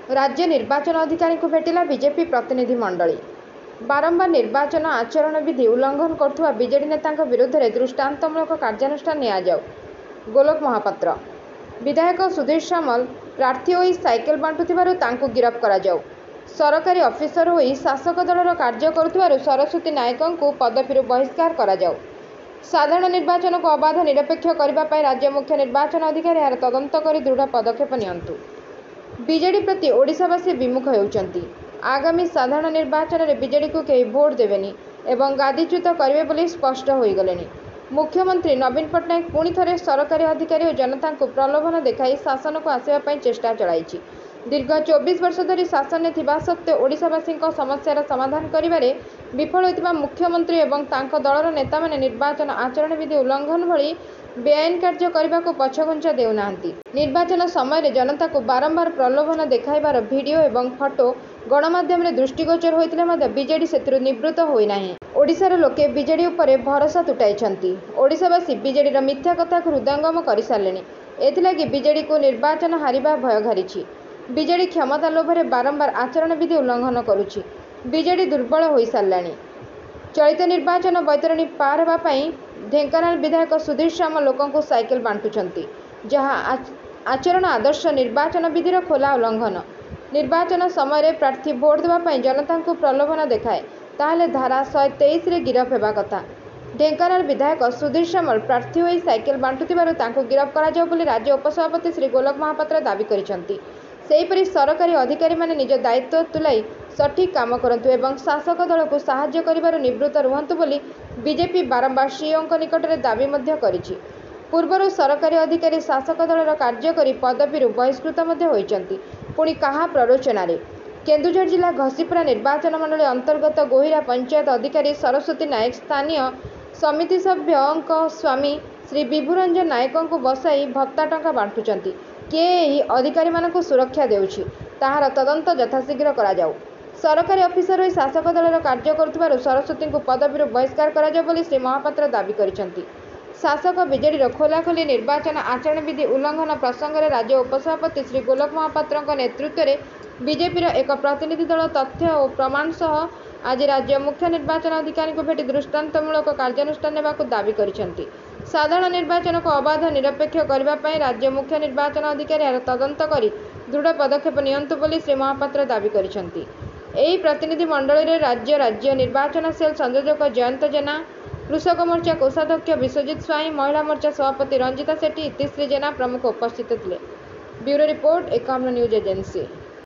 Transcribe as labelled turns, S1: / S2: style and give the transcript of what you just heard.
S1: राज्य निर्वाचन अधिकारी को भेटिला बीजेपी प्रतिनिधि मंडली। बारंबार निर्वाचन आचरण विधि उल्लंघन करुवा बीजेडी नेता विरुद्ध में दृष्टांतमूलक कार्यानुष्ठान नियाजाऊ। गोलोक महापात्र विधायक सुधीर सामल प्रार्थी होई साइकेल बांटुथिबारु तांकु गिरफ करा जाऊ। सरकारी अफिसर होई शासक दलर कार्य करुथिबारु सरस्वती नायकंकु पदवीरु बहिष्कार करा जाऊ। साधारण निर्वाचन को अबाध निरपेक्ष करने पर राज्य मुख्य निर्वाचन अधिकारी यार तदंत कर दृढ़ पदक्षेप नियंतु। बीजेडी प्रति ओडिशावासी विमुख होउचंती। आगामी साधारण निर्वाचन में बीजेडी को कई भोट देवेनी एवं गादीच्युत करेंगे बोली स्पष्ट हो गलेनी। मुख्यमंत्री नवीन पट्टनायक पुणी थरे सरकारी अधिकारी और जनता को प्रलोभन देखाई शासन को आसवा चेष्टा चलाई। दीर्घ 24 वर्ष धरी शासन में थिबा सत्वे ओडिशावासी समस्यार समाधान करिबारे विफल होइतिबा मुख्यमंत्री एवं तांको दलर नेता माने निर्वाचन आचरण विधि उल्लंघन भली बेआईन कार्य करने को पछघुंचा देउना। निर्वाचन समय जनता को बारंबार प्रलोभन देखाइबार वीडियो एवं फोटो गणमाध्यम में दृष्टिगोचर होइतिले बीजेडी से निवृत्त होई नाही। ओडिशार लोके बीजेडी उपरे भरोसा तुटाइछंती। ओडिशावासी बीजेडी मिथ्या कथा को हृदयंगम कर सारे। एथिलागि बीजेडी को निर्वाचन हारिबा भय घारिछि। बीजेडी क्षमता लोभरे बारंबार आचरण विधि उल्लंघन करुछि। बीजेडी दुर्बल हो साराणी। चलित निर्वाचन बैतरणी पार होगापाई ढेंकानाल विधायक सुधीर सामल लोकों साइकेल बांटुचंती, जहां आचरण आदर्श निर्वाचन विधिर खोला उल्लंघन। निर्वाचन समय प्रार्थी भोट देवाई जनता को प्रलोभन देखाए ताहले धारा 123 रे गिरफ हेबा कथा। ढेंकानाल विधायक सुधीर सामल प्रार्थी होई साइकेल बांटुथिबारु तांको गिरफ करा जाऊ बोली राज्य उपसभापति श्री गोलोक महापात्र दाबी करिसंती। सेहीपरि सरकारी अधिकारी माने निज दायित्व तुलाई सठिक काम करंतु एवं शासक दल को साहाय्य करिबारु निवृत्त रुहंतु बोली बीजेपी बारंबार सीओ निकट में दाबी मध्य करिछि। पूर्वरु सरकारी अधिकारी शासक दलर कार्य करी पदवीरु बहिष्कृत मध्य होइचंती। पुणी कहा प्ररोचनारे केन्दुझर जिला घसीपुरा निर्वाचन मंडली अंतर्गत गोहिरा पंचायत अधिकारी सरस्वती नायक स्थानीय समिति सभ्य स्वामी श्री विभुरंजन नायकों को बसाई भत्ता टंका बांटुचंती। किए अधिकारी मानक सुरक्षा देउछि ताहार तदंत यथाशीघ्र करा जाऊ। सरकारी अफिसर होई शासक दलर कार्य करुथिबारु सरस्वती को पदवीरु बहिष्कार करा जाऊ बोली श्री महापात्र दाबी करिसंती। शासक बीजेडी खोलाखोली निर्वाचन आचरण विधि उल्लंघन प्रसंग में राज्य उपसभापति श्री गोलोक महापात्र नेतृत्व में बीजेपी एक प्रतिनिधि दल तथ्य और प्रमाण सह आज राज्य मुख्य निर्वाचन अधिकारी को भेटी दृष्टांतमूलक कार्यानुष्ठान नेबाकु दाबी करिसंती। साधारण निर्वाचन को अबाध निरपेक्ष करने राज्य मुख्य निर्वाचन अधिकारी यार तदंत कर दृढ़ पदक्षेप नियंतु बोली श्री महापात्र दाबी करिसंती। एही प्रतिनिधि मंडली राज्य निर्वाचन सेल संयोजक जयंत जेना, कृषक मोर्चा कोषाध्यक्ष विश्वजित स्वाई, महिला मोर्चा सभापति रंजिता सेठी, इतिश्री जेना प्रमुख उपस्थित थे। Bureau report 51 news agency.